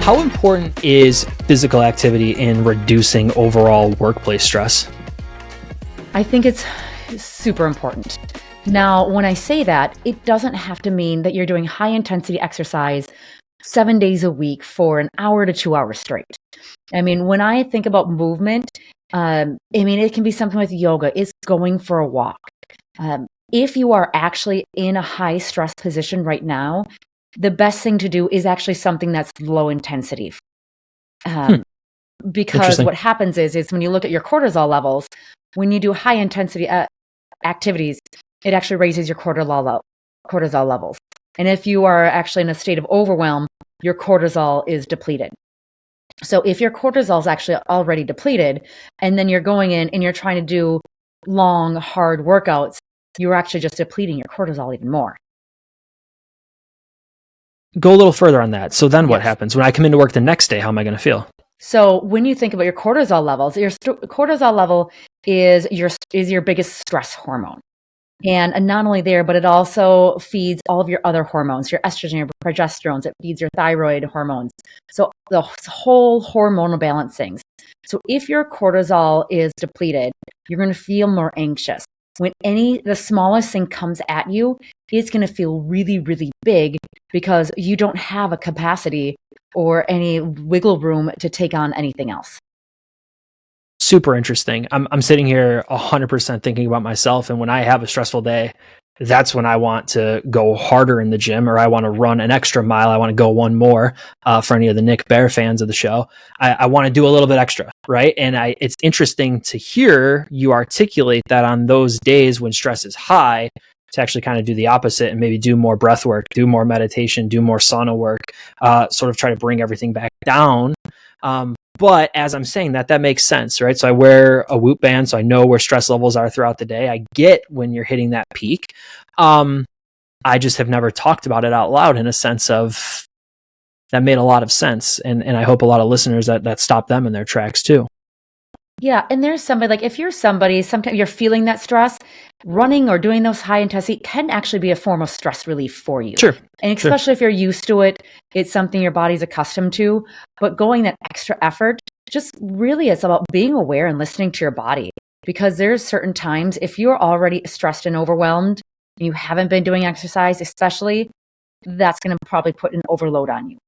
How important is physical activity in reducing overall workplace stress? I think it's super important. Now, when I say that, it doesn't have to mean that you're doing high intensity exercise 7 days a week for an hour to 2 hours straight. I mean, when I think about movement, it can be something with yoga. It's going for a walk. If you are actually in a high stress position right now, the best thing to do is actually something that's low intensity. Because what happens is when you look at your cortisol levels, when you do high intensity activities, it actually raises your cortisol levels. And if you are actually in a state of overwhelm, your cortisol is depleted. So if your cortisol is actually already depleted, and then you're going in and you're trying to do long, hard workouts, you're actually just depleting your cortisol even more. Go a little further on that. So then what happens? When I come into work the next day, how am I going to feel? So when you think about your cortisol levels, your cortisol level is your biggest stress hormone. And not only there, but it also feeds all of your other hormones, your estrogen, your progesterones. It feeds your thyroid hormones. So the whole hormonal balance things. So if your cortisol is depleted, you're going to feel more anxious. When the smallest thing comes at you, it's going to feel really, really big because you don't have a capacity or any wiggle room to take on anything else. Super interesting. I'm sitting here 100% thinking about myself. And when I have a stressful day, that's when I want to go harder in the gym, or I want to run an extra mile. I want to go one more for any of the Nick Bear fans of the show. I want to do a little bit extra, right? And it's interesting to hear you articulate that on those days when stress is high, to actually kind of do the opposite and maybe do more breath work, do more meditation, do more sauna work, sort of try to bring everything back down. But as I'm saying that makes sense, right? So I wear a Whoop band, so I know where stress levels are throughout the day. I get when you're hitting that peak. I just have never talked about it out loud in a sense of that made a lot of sense. And I hope a lot of listeners that stop them in their tracks too. Yeah. And there's somebody, like if you're somebody, sometimes you're feeling that stress, running or doing those high intensity can actually be a form of stress relief for you. Sure. And especially if you're used to it, it's something your body's accustomed to. But going that extra effort, just really it's about being aware and listening to your body. Because there's certain times, if you're already stressed and overwhelmed, and you haven't been doing exercise, especially, that's going to probably put an overload on you.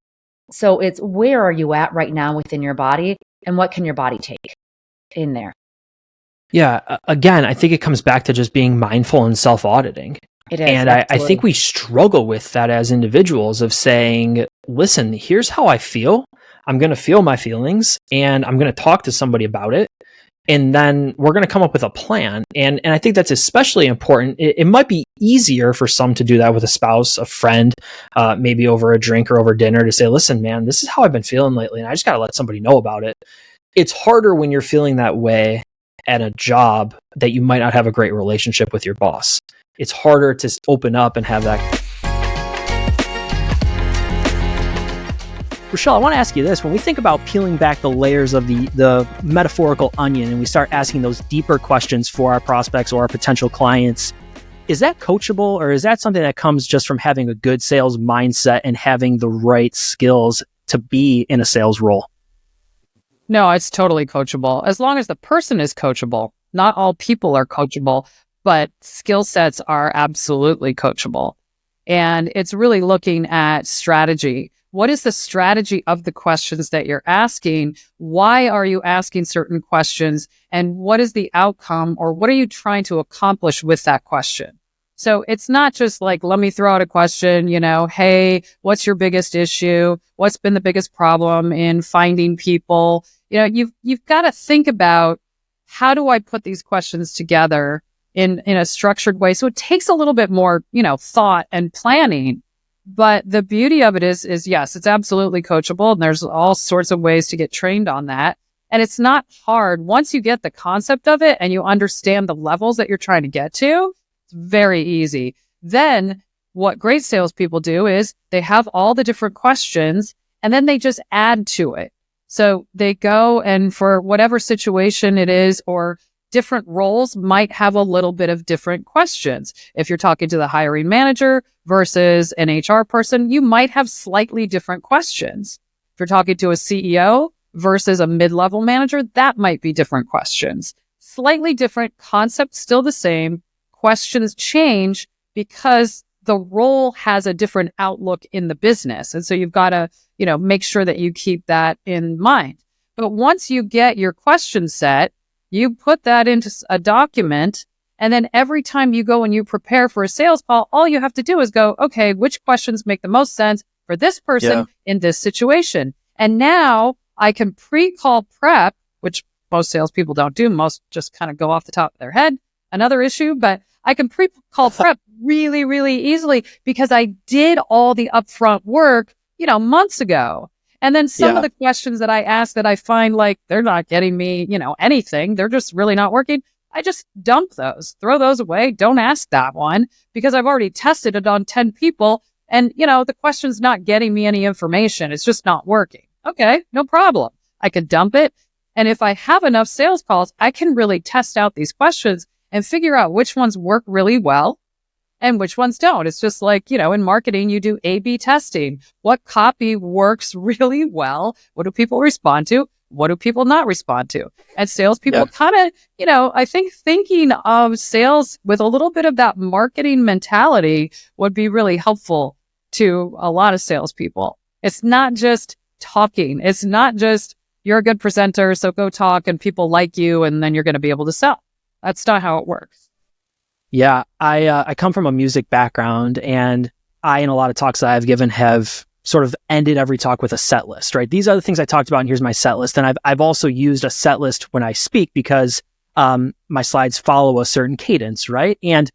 So it's where are you at right now within your body, and what can your body take in there? Yeah. Again, I think it comes back to just being mindful and self-auditing. It is. And I think we struggle with that as individuals of saying, listen, here's how I feel. I'm going to feel my feelings and I'm going to talk to somebody about it. And then we're going to come up with a plan. And I think that's especially important. It might be easier for some to do that with a spouse, a friend, maybe over a drink or over dinner, to say, listen, man, this is how I've been feeling lately. And I just got to let somebody know about it. It's harder when you're feeling that way at a job that you might not have a great relationship with your boss. It's harder to open up and have that. Rochelle, I want to ask you this. When we think about peeling back the layers of the metaphorical onion and we start asking those deeper questions for our prospects or our potential clients, is that coachable, or is that something that comes just from having a good sales mindset and having the right skills to be in a sales role? No, it's totally coachable. As long as the person is coachable. Not all people are coachable, but skill sets are absolutely coachable. And it's really looking at strategy. What is the strategy of the questions that you're asking? Why are you asking certain questions? And what is the outcome, or what are you trying to accomplish with that question? So it's not just like, let me throw out a question, hey, what's your biggest issue? What's been the biggest problem in finding people? You've got to think about, how do I put these questions together in a structured way? So it takes a little bit more, thought and planning. But the beauty of it is yes, it's absolutely coachable, and there's all sorts of ways to get trained on that. And it's not hard. Once you get the concept of it and you understand the levels that you're trying to get to, it's very easy. Then what great salespeople do is they have all the different questions and then they just add to it. So they go, and for whatever situation it is, or different roles might have a little bit of different questions. If you're talking to the hiring manager versus an HR person, you might have slightly different questions. If you're talking to a CEO versus a mid-level manager, that might be different questions. Slightly different, concept still the same. Questions change because the role has a different outlook in the business. And so you've got to, make sure that you keep that in mind. But once you get your question set, you put that into a document. And then every time you go and you prepare for a sales call, all you have to do is go, okay, which questions make the most sense for this person in this situation? And now I can pre-call prep, which most salespeople don't do. Most just kind of go off the top of their head. Another issue, but I can pre-call prep really, really easily because I did all the upfront work, months ago. And then some of the questions that I ask that I find like they're not getting me, anything, they're just really not working. I just dump those, throw those away. Don't ask that one because I've already tested it on 10 people and, the question's not getting me any information. It's just not working. Okay, no problem. I can dump it. And if I have enough sales calls, I can really test out these questions and figure out which ones work really well and which ones don't. It's just like, in marketing, you do A/B testing. What copy works really well? What do people respond to? What do people not respond to? And salespeople kind of, I think thinking of sales with a little bit of that marketing mentality would be really helpful to a lot of salespeople. It's not just talking. It's not just you're a good presenter, so go talk and people like you and then you're going to be able to sell. That's not how it works. Yeah, I come from a music background, and in a lot of talks that I've given, have sort of ended every talk with a set list, right? These are the things I talked about, and here's my set list. And I've also used a set list when I speak because my slides follow a certain cadence, right? And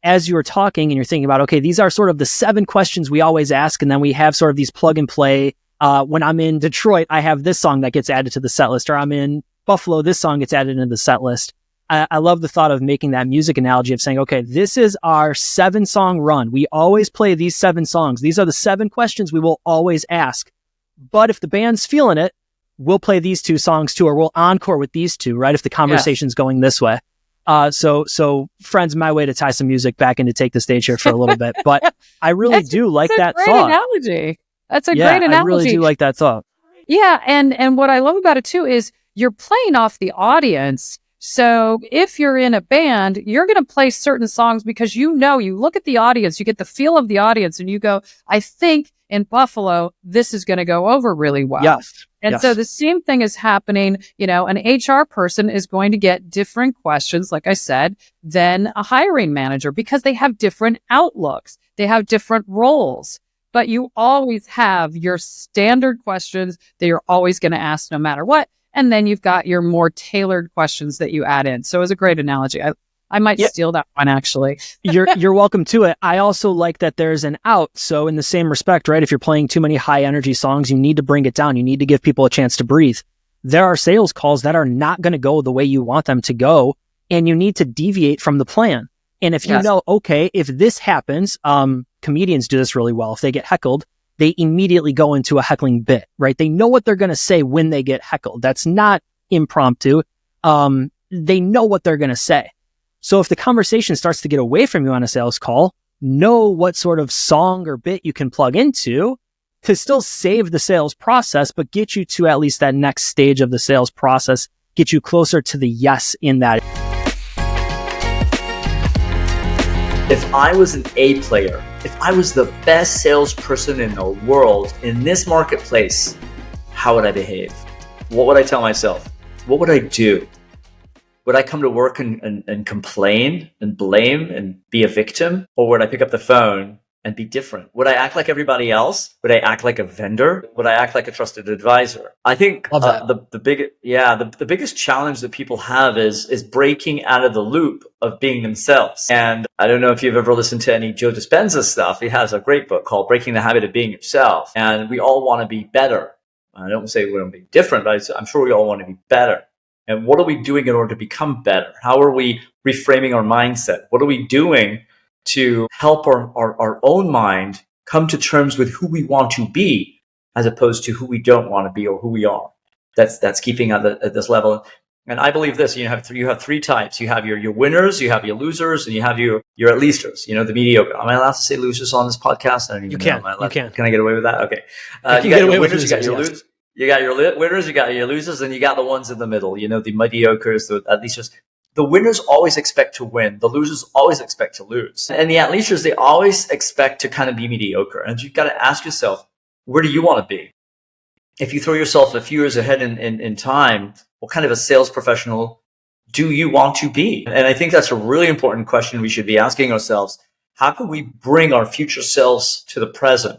as you were talking and you're thinking about, okay, these are sort of the 7 questions we always ask, and then we have sort of these plug and play. When I'm in Detroit, I have this song that gets added to the set list, or I'm in Buffalo, this song gets added into the set list. I love the thought of making that music analogy of saying, okay, this is our 7-song run. We always play these 7 songs. These are the 7 questions we will always ask. But if the band's feeling it, we'll play these 2 songs too, or we'll encore with these 2, right? If the conversation's going this way. So friends, my way to tie some music back and to take the stage here for a little bit. But I really do like that thought. Analogy. That's a great analogy. I really do like that thought. Yeah. And what I love about it too is you're playing off the audience. So if you're in a band, you're going to play certain songs because you look at the audience, you get the feel of the audience and you go, I think in Buffalo, this is going to go over really well. Yes. And so the same thing is happening. An HR person is going to get different questions, like I said, than a hiring manager because they have different outlooks. They have different roles. But you always have your standard questions that you're always going to ask no matter what. And then you've got your more tailored questions that you add in. So it's a great analogy. I might steal that one, actually. You're welcome to it. I also like that there's an out. So in the same respect, right? If you're playing too many high energy songs, you need to bring it down. You need to give people a chance to breathe. There are sales calls that are not going to go the way you want them to go, and you need to deviate from the plan. And if you know, okay, if this happens, comedians do this really well. If they get heckled, they immediately go into a heckling bit, right? They know what they're going to say when they get heckled. That's not impromptu. They know what they're going to say. So if the conversation starts to get away from you on a sales call, know what sort of song or bit you can plug into to still save the sales process, but get you to at least that next stage of the sales process, get you closer to the yes in that. If I was an A player, if I was the best salesperson in the world in this marketplace, how would I behave? What would I tell myself? What would I do? Would I come to work and complain and blame and be a victim? Or would I pick up the phone and be different? Would I act like everybody else? Would I act like a vendor? Would I act like a trusted advisor? I think the biggest challenge that people have is breaking out of the loop of being themselves. And I don't know if you've ever listened to any Joe Dispenza stuff. He has a great book called Breaking the Habit of Being Yourself. And we all want to be better. I don't say we want to be different, but I'm sure we all want to be better. And what are we doing in order to become better? How are we reframing our mindset? What are we doing to help our own mind come to terms with who we want to be as opposed to who we don't want to be or who we are? That's keeping at this level. And I believe this, you have three types. You have your winners, you have your losers, and you have your at leasters, the mediocre. Am I allowed to say losers on this podcast? I don't even know. You can. Can I get away with that? Okay. You got your winners, you got your losers. You got your winners, you got your losers, and you got the ones in the middle, the mediocres, the at leasters. The winners always expect to win. The losers always expect to lose. And the at leasters, they always expect to kind of be mediocre. And you've got to ask yourself, where do you want to be? If you throw yourself a few years ahead in time, what kind of a sales professional do you want to be? And I think that's a really important question we should be asking ourselves. How can we bring our future selves to the present?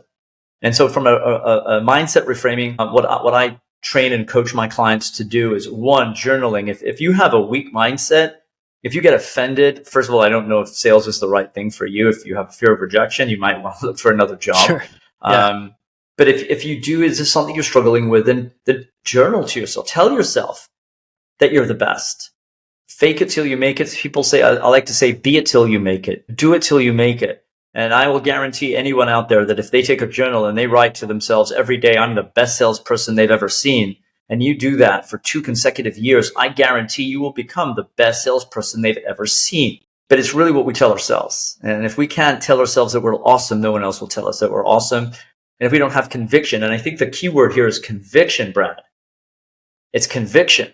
And so from a mindset reframing, what I train and coach my clients to do is, one, journaling. If you have a weak mindset, if you get offended, first of all, I don't know if sales is the right thing for you. If you have fear of rejection, you might want to look for another job. Sure. Yeah. But if you do, is this something you're struggling with, then journal to yourself. Tell yourself that you're the best. Fake it till you make it. People say, I like to say, be it till you make it. Do it till you make it. And I will guarantee anyone out there that if they take a journal and they write to themselves every day, I'm the best salesperson they've ever seen, and you do that for 2 consecutive years, I guarantee you will become the best salesperson they've ever seen. But it's really what we tell ourselves. And if we can't tell ourselves that we're awesome, no one else will tell us that we're awesome. And if we don't have conviction, and I think the key word here is conviction, Brad. It's conviction.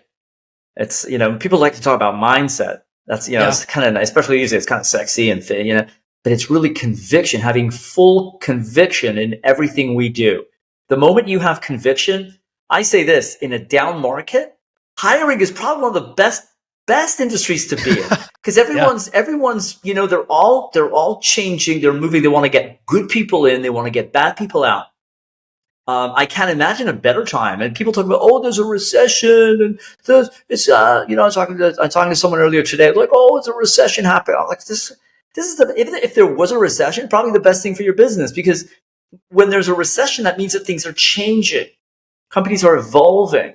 It's, people like to talk about mindset. That's, it's kind of nice, especially these days, it's kind of sexy and fit, but it's really conviction, having full conviction in everything we do. The moment you have conviction, I say this, in a down market, hiring is probably one of the best industries to be in, because everyone's, they're all changing. They're moving. They want to get good people in. They want to get bad people out. I can't imagine a better time. And people talk about, there's a recession, and it's, I was talking to someone earlier today, like, it's a recession happening. I'm like, this is if there was a recession, probably the best thing for your business, because when there's a recession, that means that things are changing. Companies are evolving.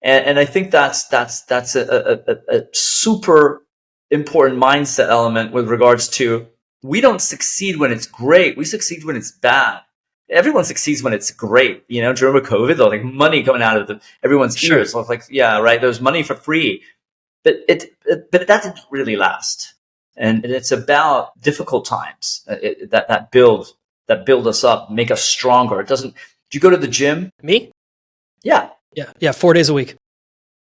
And I think that's a super important mindset element with regards to, we don't succeed when it's great. We succeed when it's bad. Everyone succeeds when it's great. During COVID, there's like money coming out of everyone's ears. So it's like, yeah, right. There's money for free, but that didn't really last. And it's about difficult times that build us up, make us stronger. It doesn't. Do you go to the gym? Me? Yeah. Yeah. 4 days a week.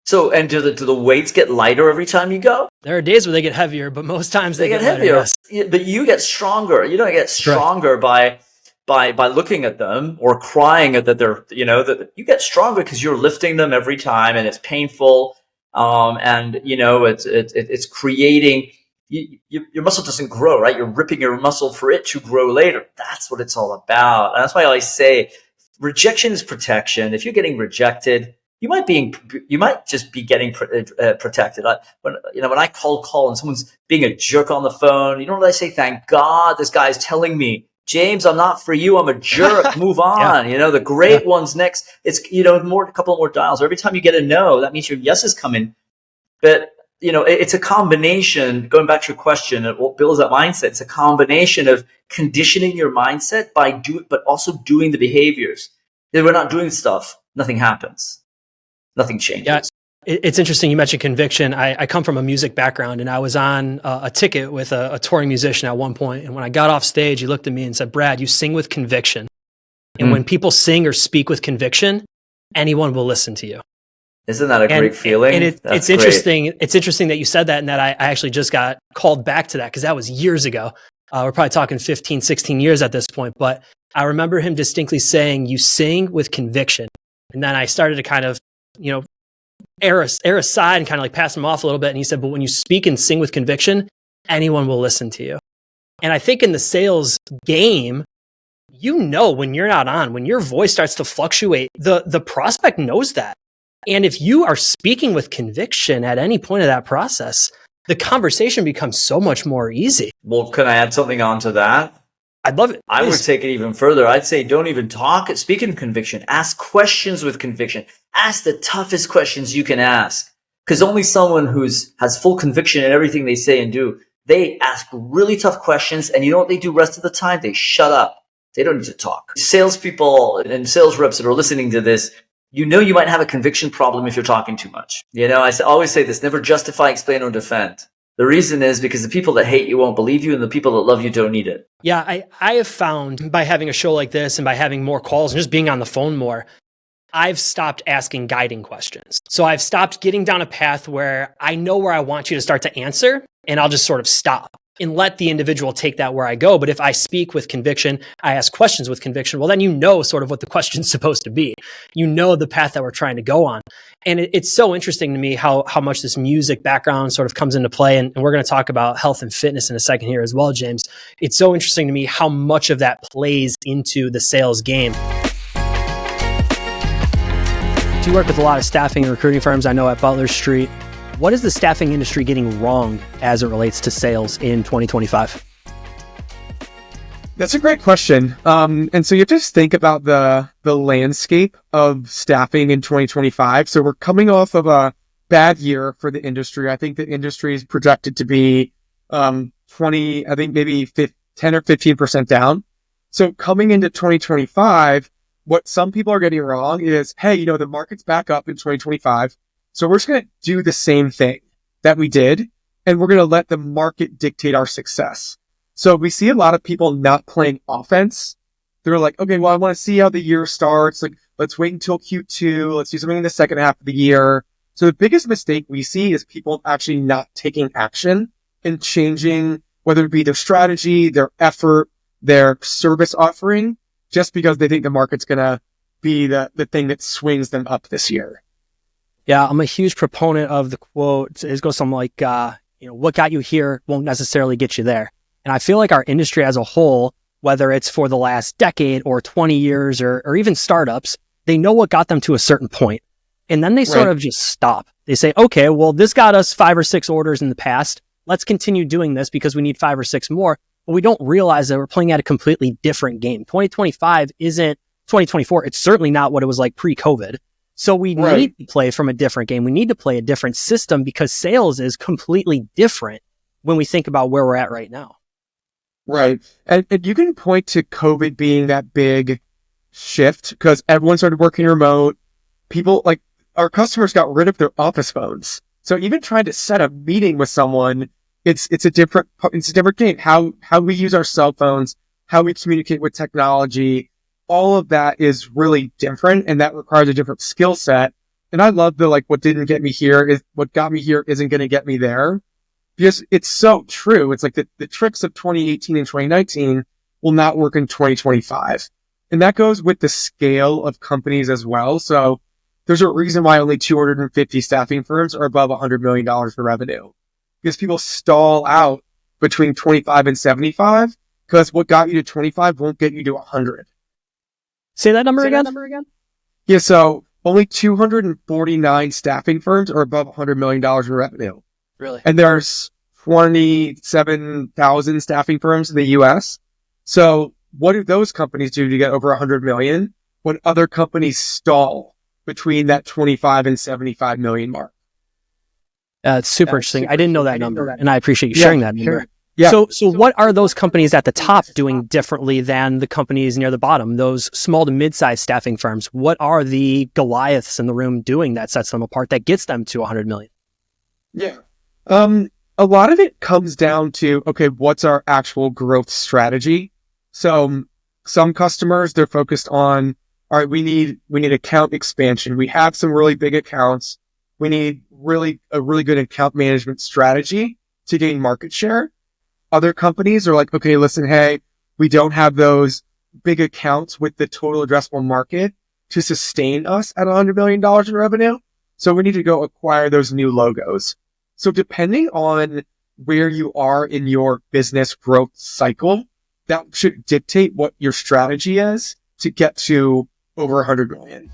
So, and do the weights get lighter every time you go? There are days where they get heavier, but most times they get heavier. Lighter, yes. But you get stronger. You don't get stronger by looking at them or crying at that they're, that you get stronger because you're lifting them every time, and it's painful. It's creating. Your muscle doesn't grow, right? You're ripping your muscle for it to grow later. That's what it's all about. And that's why I always say rejection is protection. If you're getting rejected, you might just be getting protected. When I call and someone's being a jerk on the phone, you know what I say? Thank God this guy's telling me, James, I'm not for you. I'm a jerk. Move on. The great one's next. It's, a couple more dials. Every time you get a no, that means your yes is coming. But it's a combination, going back to your question, what builds that mindset. It's a combination of conditioning your mindset but also doing the behaviors. If we're not doing stuff, nothing happens. Nothing changes. Yeah, it's interesting. You mentioned conviction. I come from a music background, and I was on a ticket with a touring musician at one point. And when I got off stage, he looked at me and said, Brad, you sing with conviction. And when people sing or speak with conviction, anyone will listen to you. Isn't that a great feeling? And it's interesting. It's interesting that you said that, and that I actually just got called back to that, because that was years ago. We're probably talking 15, 16 years at this point. But I remember him distinctly saying, you sing with conviction. And then I started to kind of, air aside and kind of like pass him off a little bit. And he said, but when you speak and sing with conviction, anyone will listen to you. And I think in the sales game, when you're not on, when your voice starts to fluctuate, the prospect knows that. And if you are speaking with conviction at any point of that process, the conversation becomes so much more easy. Well, can I add something onto that? I'd love it. Please. I would take it even further. I'd say don't even talk. Speak in conviction. Ask questions with conviction. Ask the toughest questions you can ask. Because only someone has full conviction in everything they say and do, they ask really tough questions. And you know what they do rest of the time? They shut up. They don't need to talk. Salespeople and sales reps that are listening to this, You know you might have a conviction problem if you're talking too much. Always say this, never justify, explain, or defend. The reason is because the people that hate you won't believe you, and the people that love you don't need it. Yeah, I have found by having a show like this and by having more calls and just being on the phone more, I've stopped asking guiding questions. So I've stopped getting down a path where I know where I want you to start to answer, and I'll just sort of stop and let the individual take that where I go. But if I speak with conviction, I ask questions with conviction, well, then you know sort of what the question's supposed to be. You know the path that we're trying to go on. And it's so interesting to me how much this music background sort of comes into play. And we're going to talk about health and fitness in a second here as well, James. It's so interesting to me how much of that plays into the sales game. You work with a lot of staffing and recruiting firms, I know, at Butler Street. What is the staffing industry getting wrong as it relates to sales in 2025? That's a great question. And so you have to just think about the landscape of staffing in 2025. So we're coming off of a bad year for the industry. I think the industry is projected to be 10 or 15% down. So coming into 2025, what some people are getting wrong is, hey, the market's back up in 2025. So we're just going to do the same thing that we did, and we're going to let the market dictate our success. So we see a lot of people not playing offense. They're like, okay, well, I want to see how the year starts. Like, let's wait until Q2. Let's do something in the second half of the year. So the biggest mistake we see is people actually not taking action and changing, whether it be their strategy, their effort, their service offering, just because they think the market's going to be the thing that swings them up this year. Yeah, I'm a huge proponent of the quote. It goes something like, what got you here won't necessarily get you there. And I feel like our industry as a whole, whether it's for the last decade or 20 years or even startups, they know what got them to a certain point. And then they sort of just stop. They say, okay, well, this got us 5 or 6 orders in the past. Let's continue doing this because we need 5 or 6 more. But we don't realize that we're playing at a completely different game. 2025 isn't 2024. It's certainly not what it was like pre-COVID. So we need to play from a different game. We need to play a different system because sales is completely different when we think about where we're at right now. Right. And you can point to COVID being that big shift because everyone started working remote. People, like our customers, got rid of their office phones. So even trying to set a meeting with someone, it's a different game. How we use our cell phones, how we communicate with technology, all of that is really different, and that requires a different skill set. And I love what didn't get me here is what got me here isn't going to get me there, because it's so true. It's like the tricks of 2018 and 2019 will not work in 2025. And that goes with the scale of companies as well. So there's a reason why only 250 staffing firms are above $100 million for revenue, because people stall out between 25 and 75 because what got you to 25 won't get you to 100. Say that number again? Yeah, so only 249 staffing firms are above $100 million in revenue. Really? And there's 27,000 staffing firms in the US. So what do those companies do to get over 100 million when other companies stall between that 25 and 75 million mark? It's super interesting. I didn't know that number, and I appreciate you sharing that number. Sure. Yeah. So what are those companies at the top doing differently than the companies near the bottom, those small to mid-sized staffing firms? What are the Goliaths in the room doing that sets them apart, that gets them to 100 million? Yeah. A lot of it comes down to, okay, what's our actual growth strategy? So some customers, they're focused on, all right, we need account expansion. We have some really big accounts. We need a really good account management strategy to gain market share. Other companies are like, okay, listen, hey, we don't have those big accounts with the total addressable market to sustain us at $100 million in revenue. So we need to go acquire those new logos. So depending on where you are in your business growth cycle, that should dictate what your strategy is to get to over 100 million.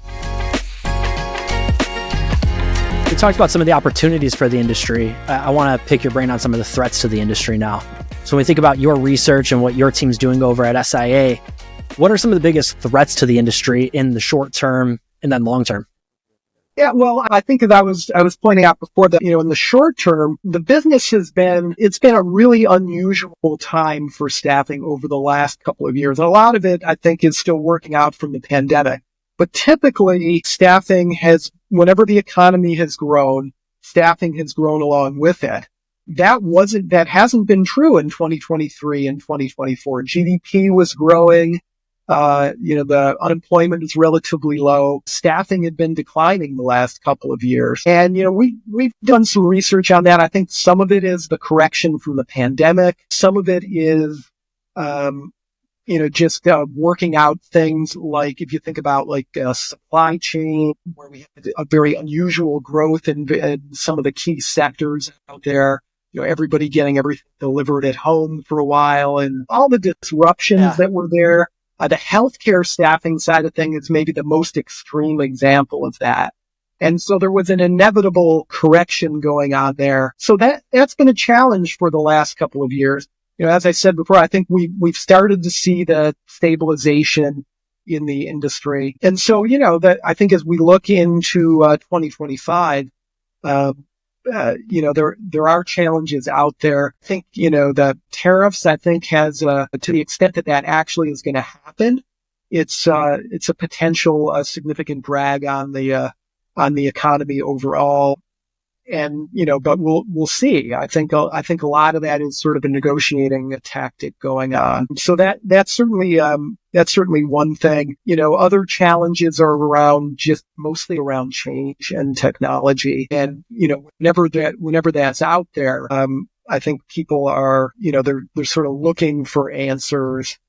We talked about some of the opportunities for the industry. I want to pick your brain on some of the threats to the industry now. So when we think about your research and what your team's doing over at SIA, what are some of the biggest threats to the industry in the short term and then long term? Yeah, well, I think that I was pointing out before that, in the short term, the business it's been a really unusual time for staffing over the last couple of years. And a lot of it, I think, is still working out from the pandemic. But typically staffing whenever the economy has grown, staffing has grown along with it. That hasn't been true in 2023 and 2024. GDP was growing. The unemployment is relatively low. Staffing had been declining the last couple of years. And, we've done some research on that. I think some of it is the correction from the pandemic. Some of it is, just working out things like, if you think about supply chain, where we had a very unusual growth in some of the key sectors out there. Everybody getting everything delivered at home for a while, and all the disruptions that were there. The healthcare staffing side of things is maybe the most extreme example of that. And so there was an inevitable correction going on there. So that's been a challenge for the last couple of years. As I said before, I think we've started to see the stabilization in the industry. And so, that I think as we look into 2025, there are challenges out there. I think, the tariffs, I think has, to the extent that actually is going to happen, it's a potential, significant drag on the economy overall. And, but we'll see. I think a lot of that is sort of a negotiating tactic going on. So that's certainly one thing. Other challenges are mostly around change and technology. And, whenever that's out there, I think people are, they're sort of looking for answers,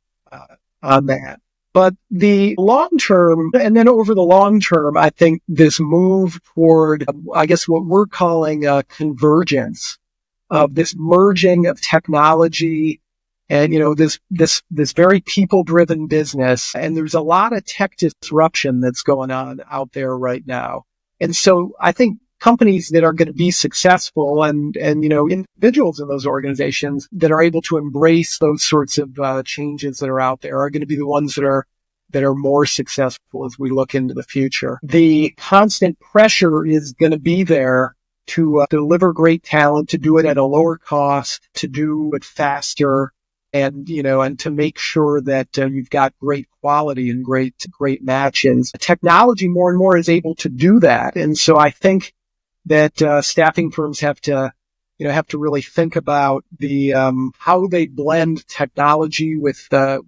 on that. But the long term, and then over the long term, I think this move toward, I guess what we're calling convergence of this merging of technology and, this very people-driven business. And there's a lot of tech disruption that's going on out there right now. And so I think companies that are going to be successful and individuals in those organizations that are able to embrace those sorts of changes that are out there are going to be the ones that are more successful as we look into the future. The constant pressure is going to be there to deliver great talent, to do it at a lower cost, to do it faster, and to make sure that you've got great quality and great matches. Technology more and more is able to do that, and so I think that staffing firms have to really think about the how they blend technology with the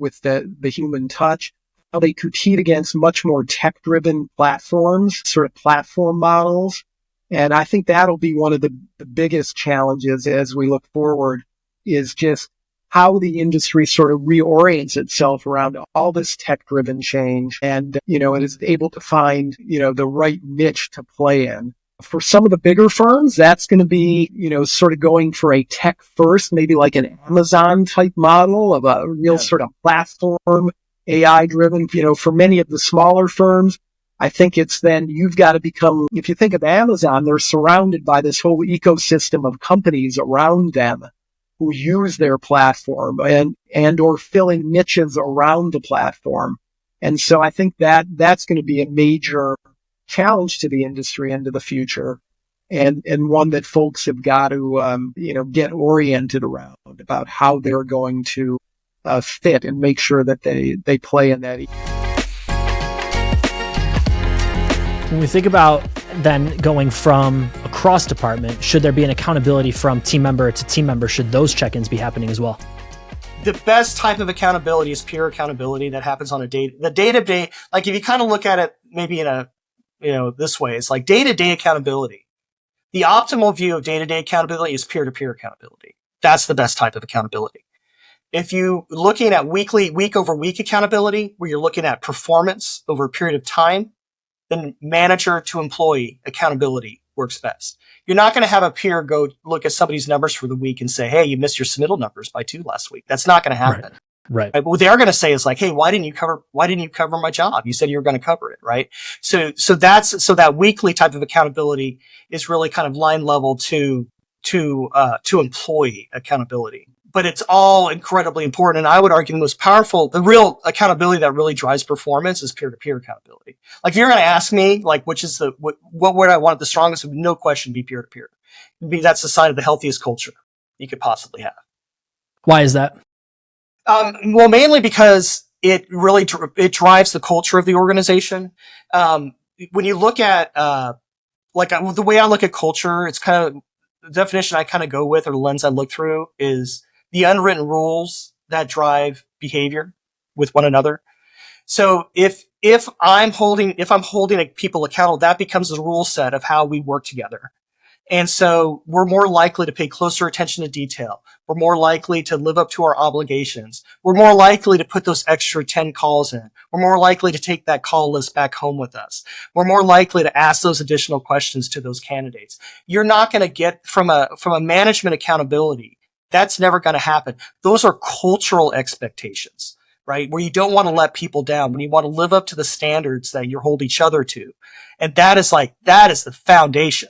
human touch, how they compete against much more tech-driven platforms, sort of platform models. And I think that'll be one of the biggest challenges as we look forward, is just how the industry sort of reorients itself around all this tech-driven change and, it is able to find, the right niche to play in. For some of the bigger firms, that's going to be, sort of going for a tech first, maybe like an Amazon type model of a real sort of platform, AI driven. For many of the smaller firms, I think it's then you've got to become, if you think of Amazon, they're surrounded by this whole ecosystem of companies around them who use their platform and or filling niches around the platform. And so I think that's going to be a major challenge to the industry into the future, and one that folks have got to get oriented around about how they're going to fit and make sure that they play in that. When we think about then going from across department, should there be an accountability from team member to team member? Should those check-ins be happening as well? The best type of accountability is peer accountability that happens on the day-to-day. Like if you kind of look at it maybe in a this way, it's like day-to-day accountability. The optimal view of day-to-day accountability is peer-to-peer accountability. That's the best type of accountability. If you looking at week over week accountability, where you're looking at performance over a period of time, then manager to employee accountability works best. You're not going to have a peer go look at somebody's numbers for the week and say, hey, you missed your submittal nubbers by 2 last week. That's not going to happen. Right. But what they are going to say is like, hey, why didn't you cover my job? You said you were going to cover it, right? So that weekly type of accountability is really kind of line level to employee accountability. But it's all incredibly important. And I would argue the real accountability that really drives performance is peer-to-peer accountability. Like if you're going to ask me, like, what word I want the strongest, would no question be peer-to-peer. That's the sign of the healthiest culture you could possibly have. Why is that? Well, mainly because it really it drives the culture of the organization. When you look at the way I look at culture, it's kind of the definition I kind of go with, or the lens I look through, is the unwritten rules that drive behavior with one another. So if I'm holding people accountable, that becomes the rule set of how we work together. And so we're more likely to pay closer attention to detail. We're more likely to live up to our obligations. We're more likely to put those extra 10 calls in. We're more likely to take that call list back home with us. We're more likely to ask those additional questions to those candidates. You're not going to get from a management accountability. That's never going to happen. Those are cultural expectations, right? Where you don't want to let people down, when you want to live up to the standards that you hold each other to. And that is the foundation.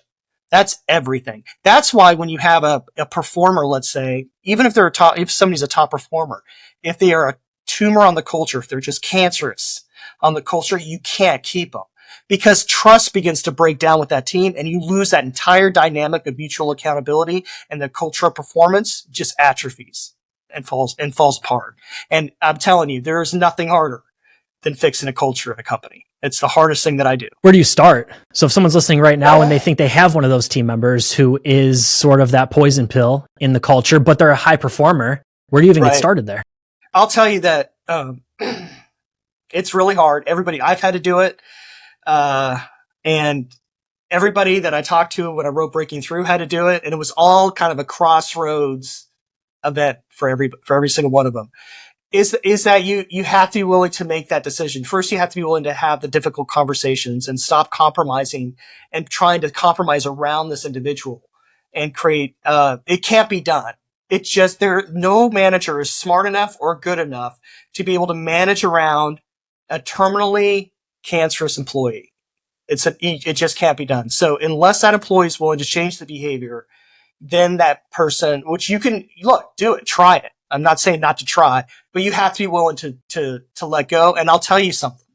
That's everything. That's why when you have a performer, let's say, even if if somebody's a top performer, if they are a tumor on the culture, if they're just cancerous on the culture, you can't keep them, because trust begins to break down with that team, and you lose that entire dynamic of mutual accountability, and the culture of performance just atrophies and falls apart. And I'm telling you, there is nothing harder than fixing a culture in a company. It's the hardest thing that I do. Where do you start? So if someone's listening right now and they think they have one of those team members who is sort of that poison pill in the culture, but they're a high performer, where do you even get started there? I'll tell you that it's really hard. I've had to do it. And everybody that I talked to when I wrote Breaking Through had to do it. And it was all kind of a crossroads event for every single one of them. Is that you have to be willing to make that decision. First, you have to be willing to have the difficult conversations and stop compromising and trying to compromise around this individual and create, it can't be done. It's just no manager is smart enough or good enough to be able to manage around a terminally cancerous employee. It just can't be done. So unless that employee is willing to change the behavior, then that person, which you can do it, try it. I'm not saying not to try, but you have to be willing to let go. And I'll tell you something.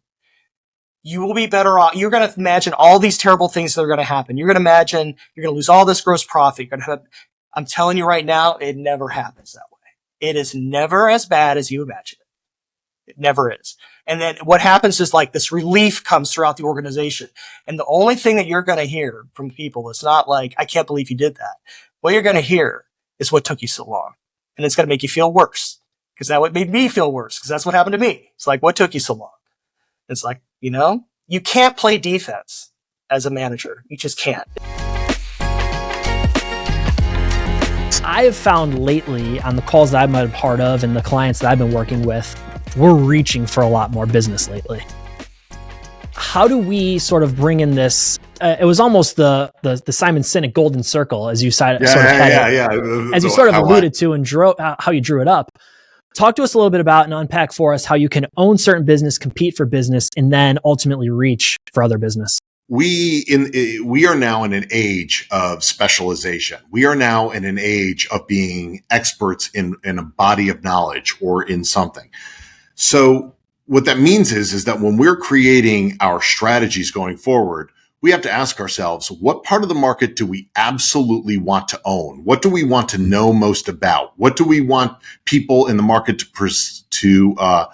You will be better off. You're going to imagine all these terrible things that are going to happen. You're going to imagine you're going to lose all this gross profit. I'm telling you right now, it never happens that way. It is never as bad as you imagine it. It never is. And then what happens is this relief comes throughout the organization. And the only thing that you're going to hear from people is not I can't believe you did that. What you're going to hear is what took you so long. And it's going to make you feel worse, because that would made me feel worse, because that's what happened to me. It's what took you so long? It's you can't play defense as a manager. You just can't. I have found lately on the calls that I've been a part of and the clients that I've been working with, we're reaching for a lot more business lately. How do we sort of bring in this? It was almost the Simon Sinek golden circle, as you alluded to and how you drew it up. Talk to us a little bit about and unpack for us how you can own certain business, compete for business, and then ultimately reach for other business. We are now in an age of specialization. We are now in an age of being experts in a body of knowledge or in something. So what that means is that when we're creating our strategies going forward, we have to ask ourselves, what part of the market do we absolutely want to own? What do we want to know most about? What do we want people in the market to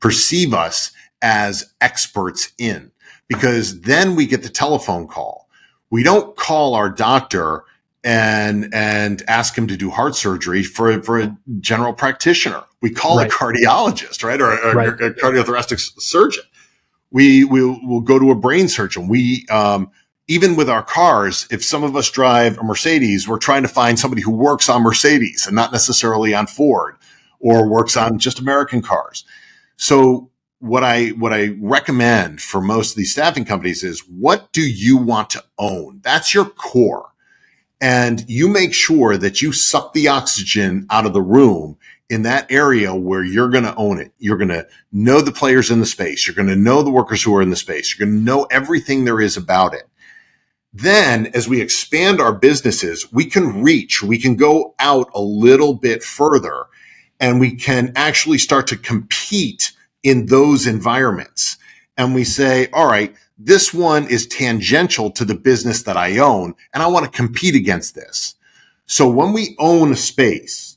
perceive us as experts in? Because then we get the telephone call. We don't call our doctor and ask him to do heart surgery for a general practitioner. We call a cardiologist, right? Or a cardiothoracic surgeon. We'll go to a brain surgeon. Even with our cars, if some of us drive a Mercedes, we're trying to find somebody who works on Mercedes and not necessarily on Ford, or works on just American cars. So what I recommend for most of these staffing companies is, what do you want to own? That's your core. And you make sure that you suck the oxygen out of the room in that area where you're going to own it. You're going to know the players in the space. You're going to know the workers who are in the space. You're going to know everything there is about it. Then as we expand our businesses, we can go out a little bit further, and we can actually start to compete in those environments. And we say, all right, this one is tangential to the business that I own, and I want to compete against this. So when we own a space,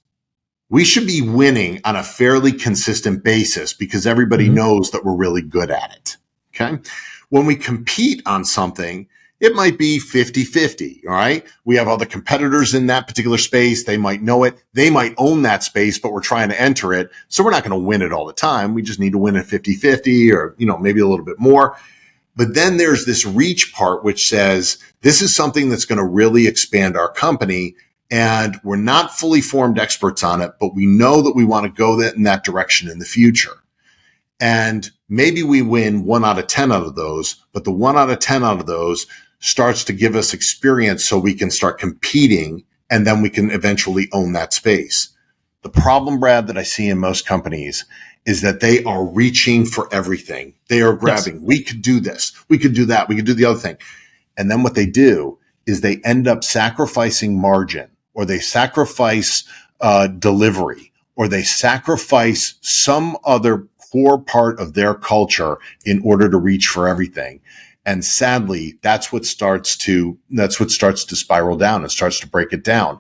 we should be winning on a fairly consistent basis because everybody knows that we're really good at it. Okay. When we compete on something, it might be 50-50. All right. We have other competitors in that particular space. They might know it. They might own that space, but we're trying to enter it. So we're not going to win it all the time. We just need to win it 50-50 or, maybe a little bit more. But then there's this reach part, which says this is something that's going to really expand our company. And we're not fully formed experts on it, but we know that we want to go in that direction in the future. And maybe we win 1 out of 10 out of those, but the 1 out of 10 out of those starts to give us experience so we can start competing, and then we can eventually own that space. The problem, Brad, that I see in most companies is that they are reaching for everything. They are grabbing, yes, we could do this, we could do that, we could do the other thing. And then what they do is they end up sacrificing margin, or they sacrifice delivery, or they sacrifice some other core part of their culture in order to reach for everything. And sadly, that's what starts to spiral down. It starts to break it down.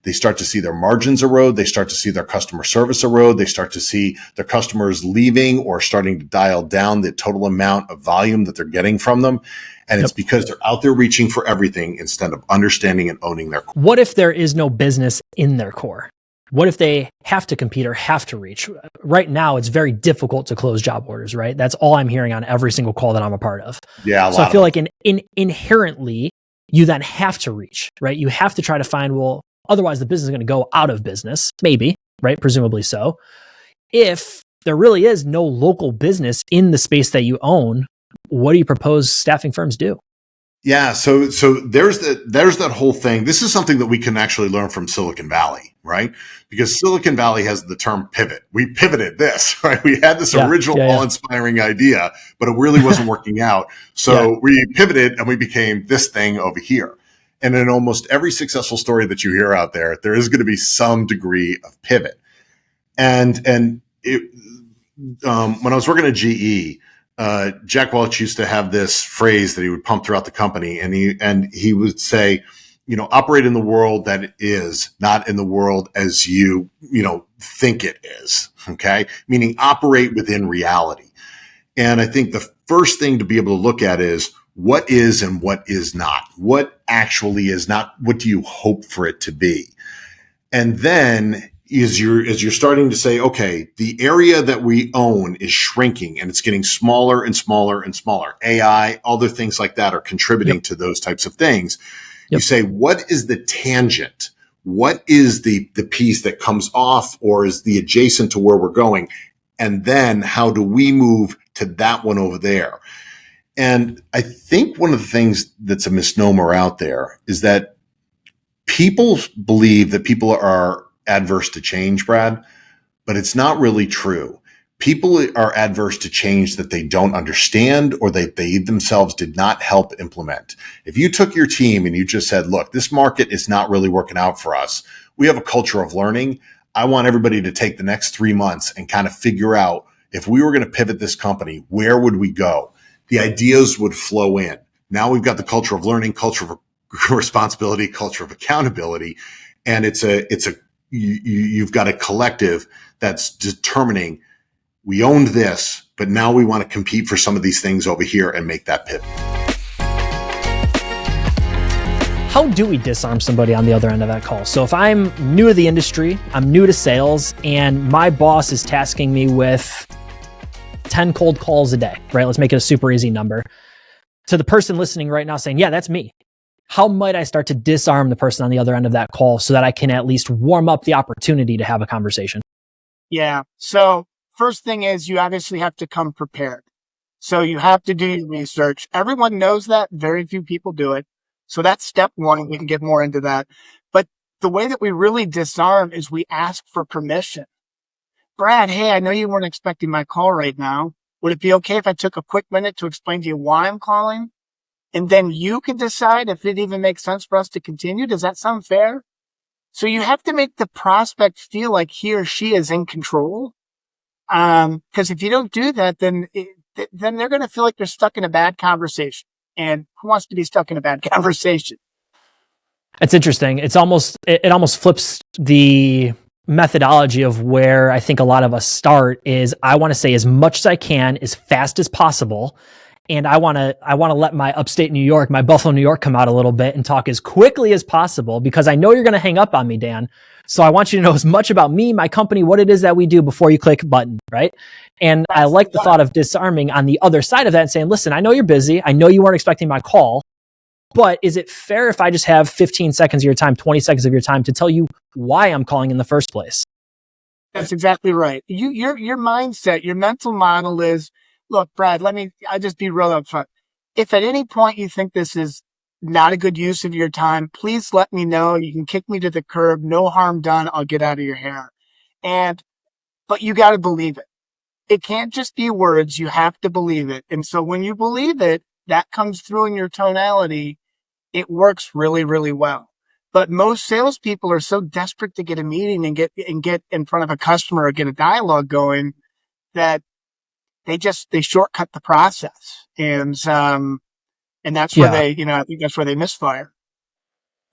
They start to see their margins erode. They start to see their customer service erode. They start to see their customers leaving or starting to dial down the total amount of volume that they're getting from them. And it's because they're out there reaching for everything instead of understanding and owning their core. What if there is no business in their core? What if they have to compete or have to reach? Right now, it's very difficult to close job orders, right? That's all I'm hearing on every single call that I'm a part of. Yeah. So I feel like inherently, you then have to reach, right? You have to try to find, otherwise the business is going to go out of business, maybe, right? Presumably so. If there really is no local business in the space that you own, what do you propose staffing firms do? Yeah, so there's that whole thing. This is something that we can actually learn from Silicon Valley, right? Because Silicon Valley has the term pivot. We pivoted this, right? We had this original awe-inspiring idea, but it really wasn't working out. So we pivoted and we became this thing over here. And in almost every successful story that you hear out there, there is going to be some degree of pivot. And when I was working at GE, Jack Welch used to have this phrase that he would pump throughout the company, and he would say, operate in the world that it is, not in the world as you think it is. Okay, meaning operate within reality. And I think the first thing to be able to look at is what is and what is not. What actually is not. What do you hope for it to be? And then as you're starting to say, okay, the area that we own is shrinking and it's getting smaller and smaller and smaller. AI, other things like that are contributing to those types of things. You say, what is the tangent? What is the piece that comes off or is the adjacent to where we're going? And then how do we move to that one over there? And I think one of the things that's a misnomer out there is that people believe that people are adverse to change, Brad, but it's not really true. People are adverse to change that they don't understand or that they themselves did not help implement. If you took your team and you just said, look, this market is not really working out for us. We have a culture of learning. I want everybody to take the next 3 months and kind of figure out if we were going to pivot this company, where would we go? The ideas would flow in. Now we've got the culture of learning, culture of responsibility, culture of accountability. And you've got a collective that's determining we owned this, but now we want to compete for some of these things over here and make that pivot. How do we disarm somebody on the other end of that call? So if I'm new to the industry, I'm new to sales, and my boss is tasking me with 10 cold calls a day, right? Let's make it a super easy number. To the person listening right now saying, yeah, that's me. How might I start to disarm the person on the other end of that call so that I can at least warm up the opportunity to have a conversation? Yeah. So first thing is you obviously have to come prepared. So you have to do your research. Everyone knows that. Very few people do it. So that's step one. We can get more into that. But the way that we really disarm is we ask for permission. Brad, hey, I know you weren't expecting my call right now. Would it be okay if I took a quick minute to explain to you why I'm calling? And then you can decide if it even makes sense for us to continue. Does that sound fair? So you have to make the prospect feel like he or she is in control. Because if you don't do that, then they're going to feel like they're stuck in a bad conversation. And who wants to be stuck in a bad conversation? It's interesting. It almost flips the methodology of where I think a lot of us start is I want to say as much as I can, as fast as possible. And I want to let my upstate New York, my Buffalo, New York come out a little bit and talk as quickly as possible because I know you're going to hang up on me, Dan. So I want you to know as much about me, my company, what it is that we do before you click button, right? And I like the thought of disarming on the other side of that and saying, listen, I know you're busy. I know you weren't expecting my call, but is it fair if I just have 15 seconds of your time, 20 seconds of your time to tell you why I'm calling in the first place? That's exactly right. Your mindset, your mental model is, look, Brad, I'll just be real upfront. If at any point you think this is not a good use of your time, please let me know. You can kick me to the curb. No harm done. I'll get out of your hair. But you got to believe it. It can't just be words. You have to believe it. And so when you believe it, that comes through in your tonality. It works really, really well. But most salespeople are so desperate to get a meeting and get in front of a customer or get a dialogue going that they shortcut the process. And that's where I think that's where they misfire.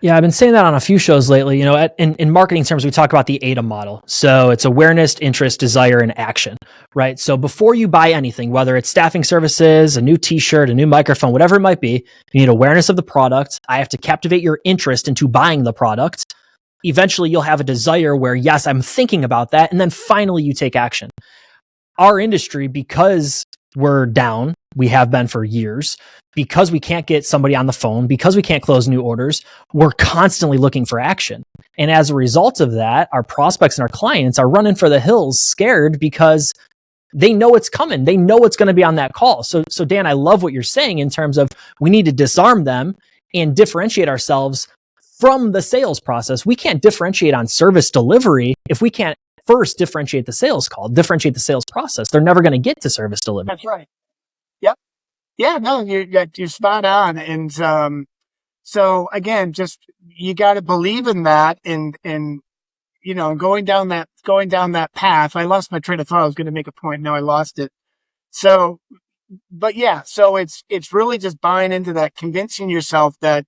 Yeah, I've been saying that on a few shows lately. In marketing terms, we talk about the ADA model. So it's awareness, interest, desire, and action, right? So before you buy anything, whether it's staffing services, a new t-shirt, a new microphone, whatever it might be, you need awareness of the product. I have to captivate your interest into buying the product. Eventually, you'll have a desire where, yes, I'm thinking about that. And then finally, you take action. Our industry, because we're down, we have been for years, because we can't get somebody on the phone, because we can't close new orders, we're constantly looking for action. And as a result of that, our prospects and our clients are running for the hills scared because they know it's coming. They know it's going to be on that call. So Dan, I love what you're saying in terms of we need to disarm them and differentiate ourselves from the sales process. We can't differentiate on service delivery if we can't first differentiate the sales call, differentiate the sales process. They're never going to get to service delivery. That's right. Yep. Yeah, no, you're spot on. And so again, just you got to believe in that and going down that path. I lost my train of thought. I was going to make a point. Now I lost it. So it's really just buying into that, convincing yourself that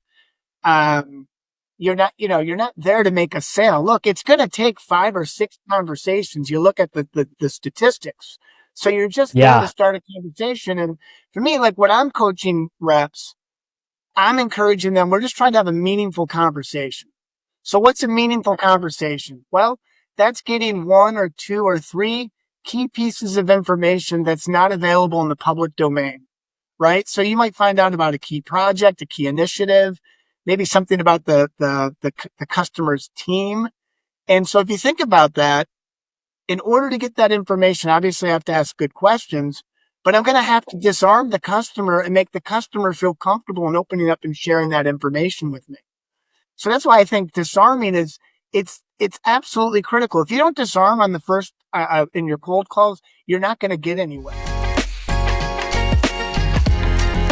you're not there to make a sale. Look, it's going to take 5 or 6 conversations. You look at the statistics. So you're just there to start a conversation. And for me, like when I'm coaching reps, I'm encouraging them. We're just trying to have a meaningful conversation. So what's a meaningful conversation? Well, that's getting 1 or 2 or 3 key pieces of information that's not available in the public domain, right? So you might find out about a key project, a key initiative, maybe something about the customer's team. And so if you think about that, in order to get that information, obviously I have to ask good questions, but I'm going to have to disarm the customer and make the customer feel comfortable in opening up and sharing that information with me. So that's why I think disarming it's absolutely critical. If you don't disarm on the first, in your cold calls, you're not going to get anywhere.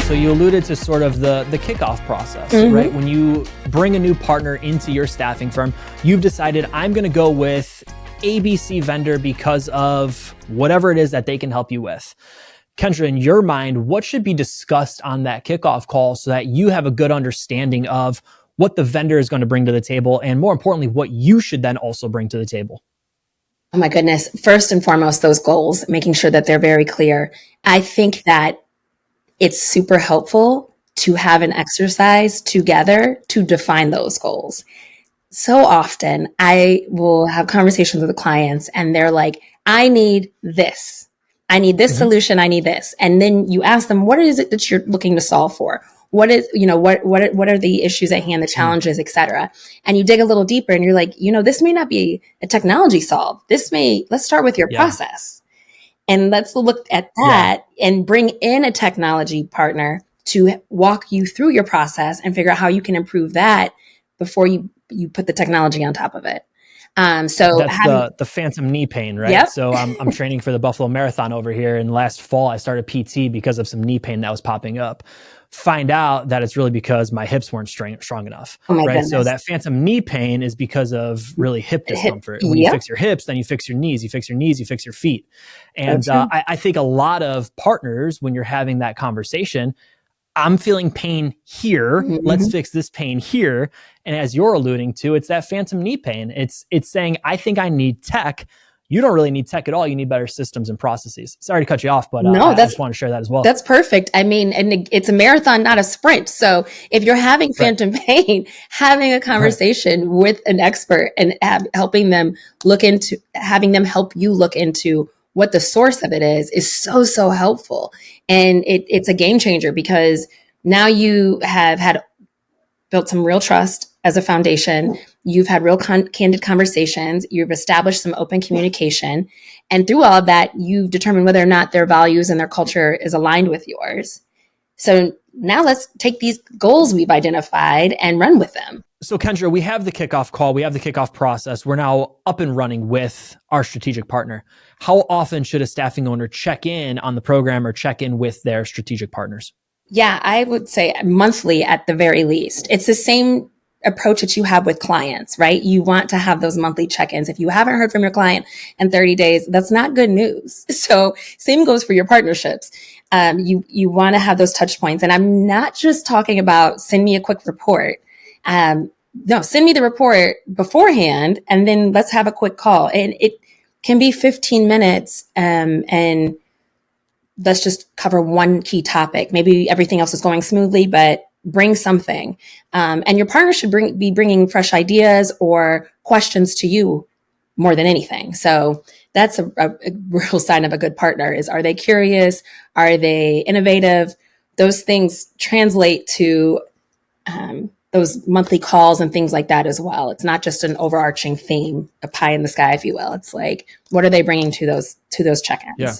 So you alluded to sort of the kickoff process, right? When you bring a new partner into your staffing firm, you've decided I'm going to go with ABC vendor because of whatever it is that they can help you with. Kendra, in your mind, what should be discussed on that kickoff call so that you have a good understanding of what the vendor is going to bring to the table, and more importantly, what you should then also bring to the table? Oh my goodness. First and foremost, those goals, making sure that they're very clear. I think that it's super helpful to have an exercise together to define those goals. So often I will have conversations with the clients and they're like, I need this. I need this solution. I need this. And then you ask them, what is it that you're looking to solve for? What is, what are the issues at hand, the challenges, et cetera? And you dig a little deeper and you're like, this may not be a technology solve. Let's start with your process. And let's look at that and bring in a technology partner to walk you through your process and figure out how you can improve that before you put the technology on top of it. So that's the phantom knee pain, right? Yep. So I'm training for the Buffalo Marathon over here. And last fall, I started PT because of some knee pain that was popping up. Find out that it's really because my hips weren't strong enough. Oh my right. goodness. So that phantom knee pain is because of really hip discomfort. When you fix your hips, then you fix your knees, you fix your knees, you fix your feet. And I think a lot of partners, when you're having that conversation, I'm feeling pain here. Mhm. Let's fix this pain here. And as you're alluding to, it's that phantom knee pain. It's saying, I think I need tech. You don't really need tech at all. You need better systems and processes. Sorry to cut you off, but No, I just want to share that as well. That's perfect. I mean, and it's a marathon, not a sprint. So if you're having phantom pain, having a conversation with an expert and helping them having them help you look into what the source of it is so, so helpful. And it's a game changer because now you have built some real trust as a foundation. You've had real candid conversations. You've established some open communication. And through all of that, you've determined whether or not their values and their culture is aligned with yours. So now let's take these goals we've identified and run with them. So Kendra, we have the kickoff call. We have the kickoff process. We're now up and running with our strategic partner. How often should a staffing owner check in on the program or check in with their strategic partners? Yeah, I would say monthly at the very least. It's the same approach that you have with clients, right? You want to have those monthly check-ins. If you haven't heard from your client in 30 days, that's not good news. So same goes for your partnerships. You want to have those touch points. And I'm not just talking about send me a quick report. No, send me the report beforehand and then let's have a quick call. And it can be 15 minutes and let's just cover one key topic. Maybe everything else is going smoothly, but bring something. And your partner should be bringing fresh ideas or questions to you more than anything. So that's a real sign of a good partner is, are they curious? Are they innovative? Those things translate to those monthly calls and things like that as well. It's not just an overarching theme, a pie in the sky, if you will. It's like, what are they bringing to those check-ins? Yeah.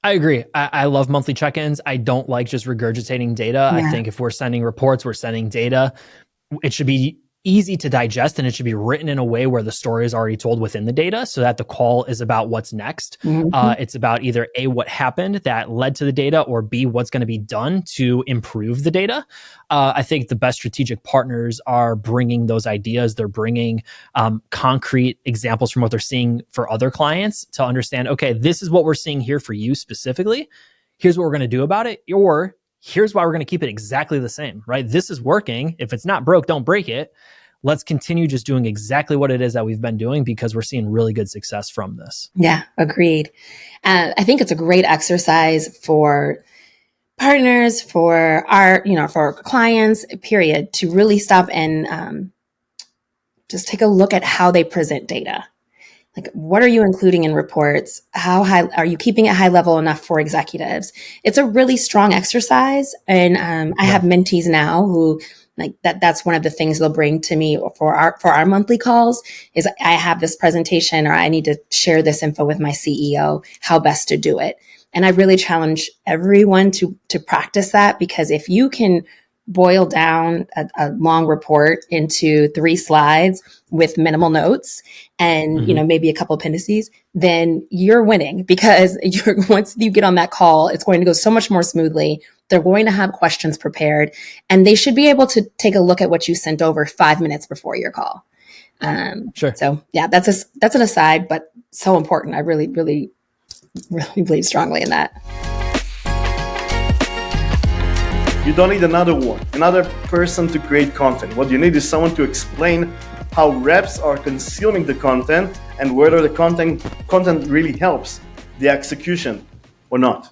I agree. I love monthly check-ins. I don't like just regurgitating data. Yeah. I think if we're sending reports, we're sending data. It should be easy to digest and it should be written in a way where the story is already told within the data so that the call is about what's next. Mhm. It's about either A, what happened that led to the data, or B, what's going to be done to improve the data. I think the best strategic partners are bringing those ideas. They're bringing concrete examples from what they're seeing for other clients to understand, okay, this is what we're seeing here for you specifically. Here's what we're going to do about it. Or here's why we're going to keep it exactly the same, right? This is working. If it's not broke, don't break it. Let's continue just doing exactly what it is that we've been doing because we're seeing really good success from this. Yeah, agreed. I think it's a great exercise for partners, for for clients, period, to really stop and just take a look at how they present data. Like, what are you including in reports? How high are you keeping it high level enough for executives? It's a really strong exercise. And I have mentees now who like that's one of the things they'll bring to me for our monthly calls is I have this presentation or I need to share this info with my CEO, how best to do it. And I really challenge everyone to practice that, because if you can boil down a long report into 3 slides with minimal notes and, maybe a couple appendices, then you're winning, because once you get on that call, it's going to go so much more smoothly. They're going to have questions prepared and they should be able to take a look at what you sent over 5 minutes before your call. Sure. So yeah, that's an aside, but so important. I really, really, really believe strongly in that. You don't need another person to create content. What you need is someone to explain how reps are consuming the content and whether the content really helps the execution or not.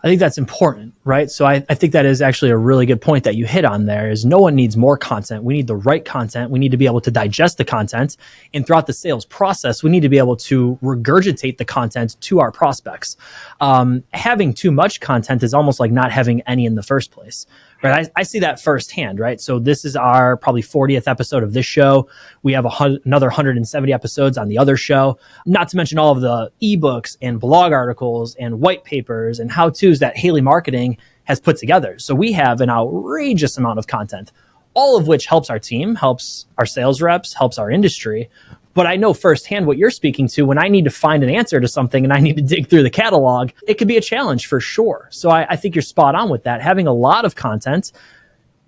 I think that's important, right? So I think that is actually a really good point that you hit on there is no one needs more content. We need the right content. We need to be able to digest the content. And throughout the sales process, we need to be able to regurgitate the content to our prospects. Having too much content is almost like not having any in the first place, right? I see that firsthand, right? So this is our probably 40th episode of this show. We have another 170 episodes on the other show, not to mention all of the ebooks and blog articles and white papers and how-tos that Haley Marketing has put together. So we have an outrageous amount of content, all of which helps our team, helps our sales reps, helps our industry. But I know firsthand what you're speaking to. When I need to find an answer to something and I need to dig through the catalog, it could be a challenge for sure. So I think you're spot on with that. Having a lot of content,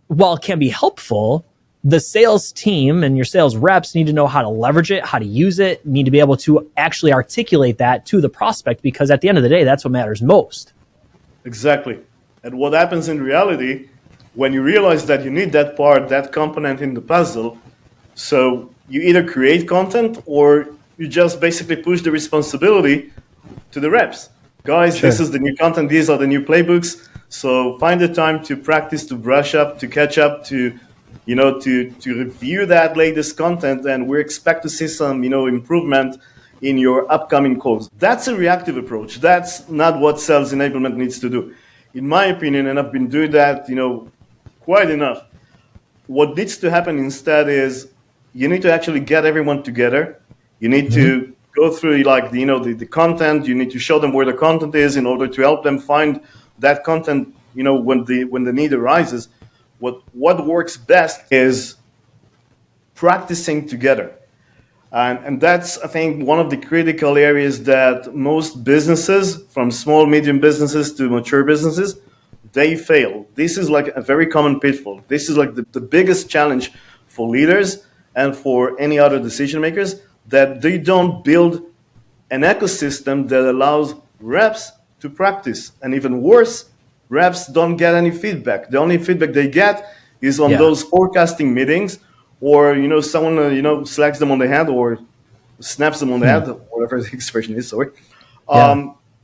while it can be helpful, the sales team and your sales reps need to know how to leverage it, how to use it, need to be able to actually articulate that to the prospect, because at the end of the day, that's what matters most. Exactly. And what happens in reality, when you realize that you need that part, that component in the puzzle, so you either create content or you just basically push the responsibility to the reps. Guys, Sure. This is the new content. These are the new playbooks. So find the time to practice, to brush up, to catch up, to review that latest content. And we expect to see some, improvement in your upcoming calls. That's a reactive approach. That's not what sales enablement needs to do. In my opinion, and I've been doing that, quite enough. What needs to happen instead is you need to actually get everyone together. You need to go through the content. You need to show them where the content is in order to help them find that content, when the need arises. What works best is practicing together. And that's, I think, one of the critical areas that most businesses, from small, medium businesses to mature businesses, they fail. This is like a very common pitfall. This is like the biggest challenge for leaders and for any other decision makers, that they don't build an ecosystem that allows reps to practice. And even worse, reps don't get any feedback. The only feedback they get is on those forecasting meetings, or someone slacks them on the head or snaps them on the head, whatever the expression is. Sorry,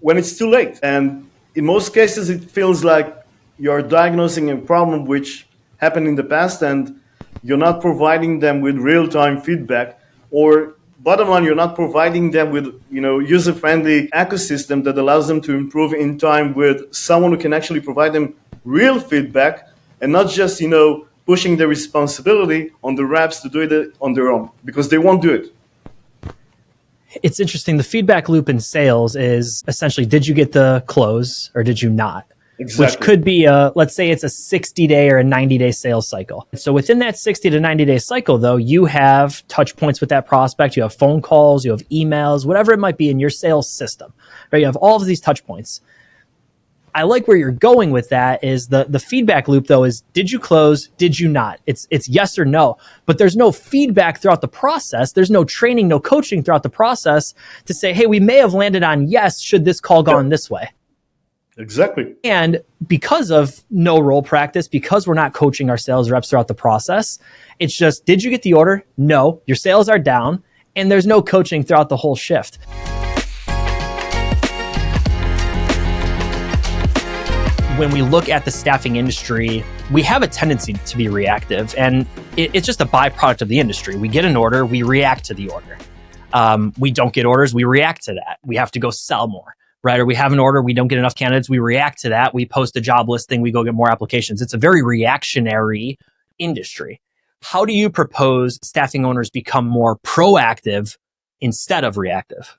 when it's too late. And in most cases, it feels like you're diagnosing a problem which happened in the past, and you're not providing them with real-time feedback, or bottom line, you're not providing them with user-friendly ecosystem that allows them to improve in time with someone who can actually provide them real feedback, and not just pushing the responsibility on the reps to do it on their own, because they won't do it. It's interesting. The feedback loop in sales is essentially, did you get the close or did you not? Exactly. Which could be let's say it's a 60-day or a 90-day sales cycle. So within that 60 to 90-day cycle, though, you have touch points with that prospect. You have phone calls, you have emails, whatever it might be in your sales system, right? You have all of these touch points. I like where you're going with that. Is the feedback loop, though, is did you close? Did you not? It's yes or no, but there's no feedback throughout the process. There's no training, no coaching throughout the process to say, hey, we may have landed on yes, should this call gone this way? Exactly. And because of no role practice, because we're not coaching our sales reps throughout the process, it's just, did you get the order? No, your sales are down, and there's no coaching throughout the whole shift. When we look at the staffing industry, we have a tendency to be reactive, and it's just a byproduct of the industry. We get an order, we react to the order. We don't get orders, we react to that. We have to go sell more, right? Or we have an order, we don't get enough candidates, we react to that. We post a job listing, we go get more applications. It's a very reactionary industry. How do you propose staffing owners become more proactive instead of reactive?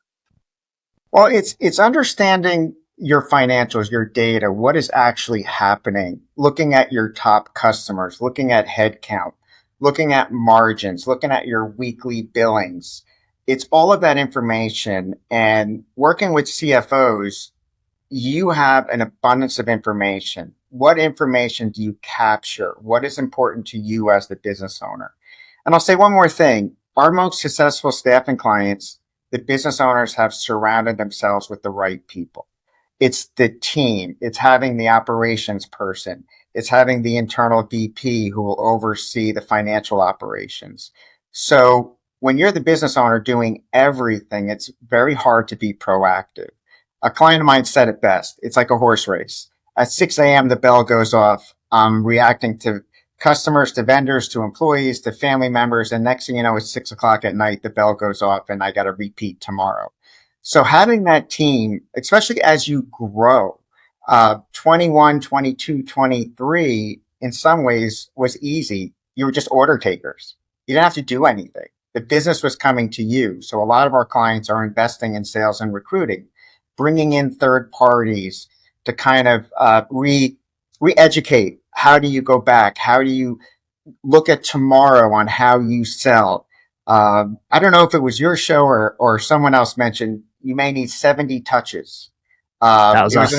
Well, it's understanding your financials, your data, what is actually happening, looking at your top customers, looking at headcount, looking at margins, looking at your weekly billings. It's all of that information. And working with CFOs, you have an abundance of information. What information do you capture? What is important to you as the business owner? And I'll say one more thing. Our most successful staffing clients, the business owners have surrounded themselves with the right people. It's the team. It's having the operations person. It's having the internal VP who will oversee the financial operations. So when you're the business owner doing everything, it's very hard to be proactive. A client of mine said it best. It's like a horse race. At 6 a.m., the bell goes off. I'm reacting to customers, to vendors, to employees, to family members. And next thing you know, it's 6 o'clock at night. The bell goes off and I got to repeat tomorrow. So having that team, especially as you grow, 21, 22, 23, in some ways was easy. You were just order takers. You didn't have to do anything. The business was coming to you. So a lot of our clients are investing in sales and recruiting, bringing in third parties to kind of re-educate. How do you go back? How do you look at tomorrow on how you sell? I don't know if it was your show or someone else mentioned you may need 70 touches. That was us.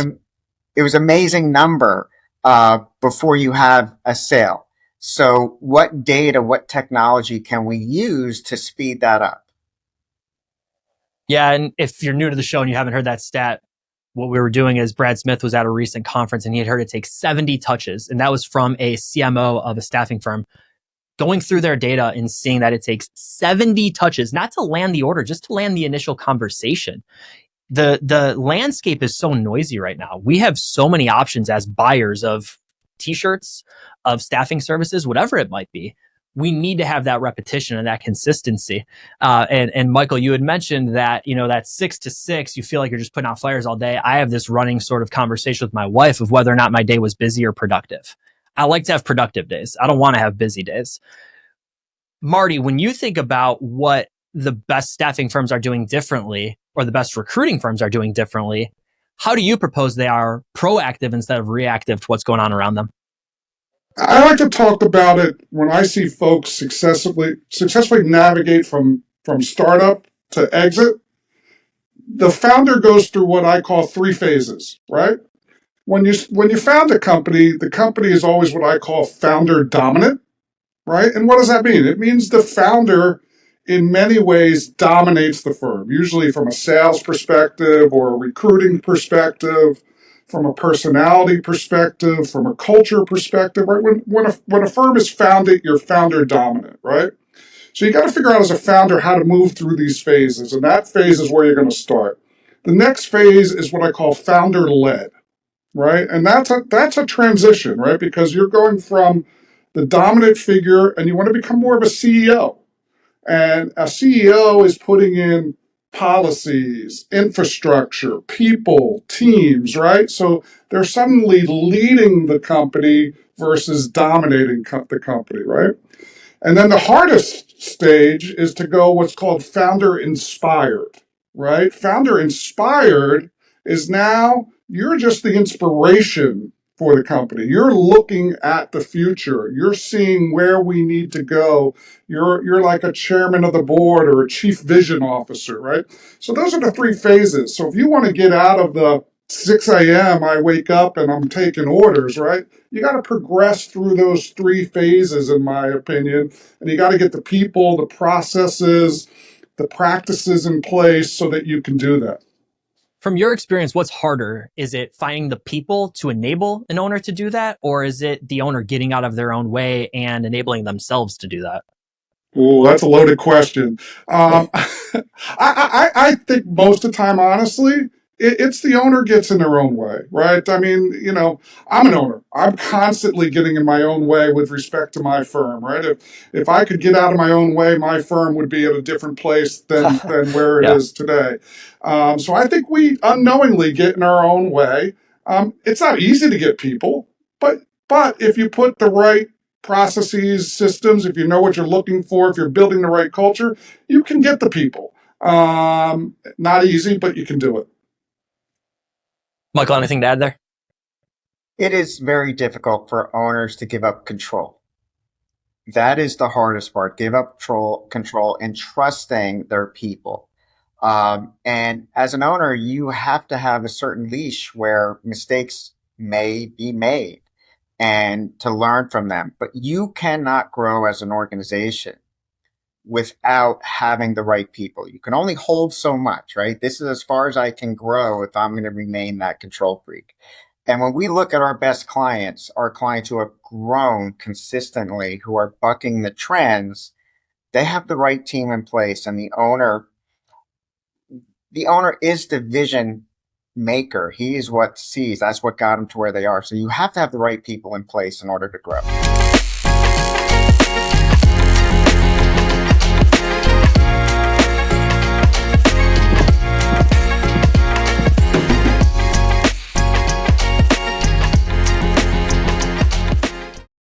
It was an amazing number before you have a sale. So what data, what technology can we use to speed that up? Yeah, and if you're new to the show and you haven't heard that stat, what we were doing is Brad Smith was at a recent conference and he had heard it take 70 touches. And that was from a CMO of a staffing firm going through their data and seeing that it takes 70 touches, not to land the order, just to land the initial conversation. The landscape is so noisy right now. We have so many options as buyers of t-shirts, of staffing services, whatever it might be. We need to have that repetition and that consistency. And Michael, you had mentioned that, that 6 to 6, you feel like you're just putting out flyers all day. I have this running sort of conversation with my wife of whether or not my day was busy or productive. I like to have productive days. I don't want to have busy days. Marty, when you think about what the best staffing firms are doing differently, or the best recruiting firms are doing differently, how do you propose they are proactive instead of reactive to what's going on around them? I like to talk about it when I see folks successfully navigate from startup to exit. The founder goes through what I call 3 phases, right? When you found a company, the company is always what I call founder dominant, right? And what does that mean? It means the founder in many ways dominates the firm, usually from a sales perspective or a recruiting perspective, from a personality perspective, from a culture perspective, right? When a firm is founded, you're founder dominant, right? So you got to figure out as a founder how to move through these phases, and that phase is where you're going to start. The next phase is what I call founder led, right? And that's a transition, right? Because you're going from the dominant figure and you want to become more of a CEO. And a CEO is putting in policies, infrastructure, people, teams, right? So they're suddenly leading the company versus dominating the company, right? And then the hardest stage is to go what's called founder inspired, right? Founder inspired is now you're just the inspiration for the company. You're looking at the future. You're seeing where we need to go. You're like a chairman of the board or a chief vision officer, right? So those are the 3 phases. So if you want to get out of the 6 a.m., I wake up and I'm taking orders, right? You got to progress through those 3 phases, in my opinion. And you got to get the people, the processes, the practices in place so that you can do that. From your experience, what's harder? Is it finding the people to enable an owner to do that? Or is it the owner getting out of their own way and enabling themselves to do that? Oh, that's a loaded question. I think most of the time, honestly, it's the owner gets in their own way, right? I mean, I'm an owner. I'm constantly getting in my own way with respect to my firm, right? If I could get out of my own way, my firm would be at a different place than where it is today. So I think we unknowingly get in our own way. It's not easy to get people, but if you put the right processes, systems, if you know what you're looking for, if you're building the right culture, you can get the people. Not easy, but you can do it. Michael, anything to add there? It is very difficult for owners to give up control. That is the hardest part. Give up control and trusting their people. And as an owner, you have to have a certain leash where mistakes may be made and to learn from them. But you cannot grow as an organization without having the right people. You can only hold so much, right? This is as far as I can grow if I'm going to remain that control freak. And when we look at our best clients, our clients who have grown consistently, who are bucking the trends, they have the right team in place. And the owner is the vision maker. He is what sees. That's what got them to where they are. So you have to have the right people in place in order to grow.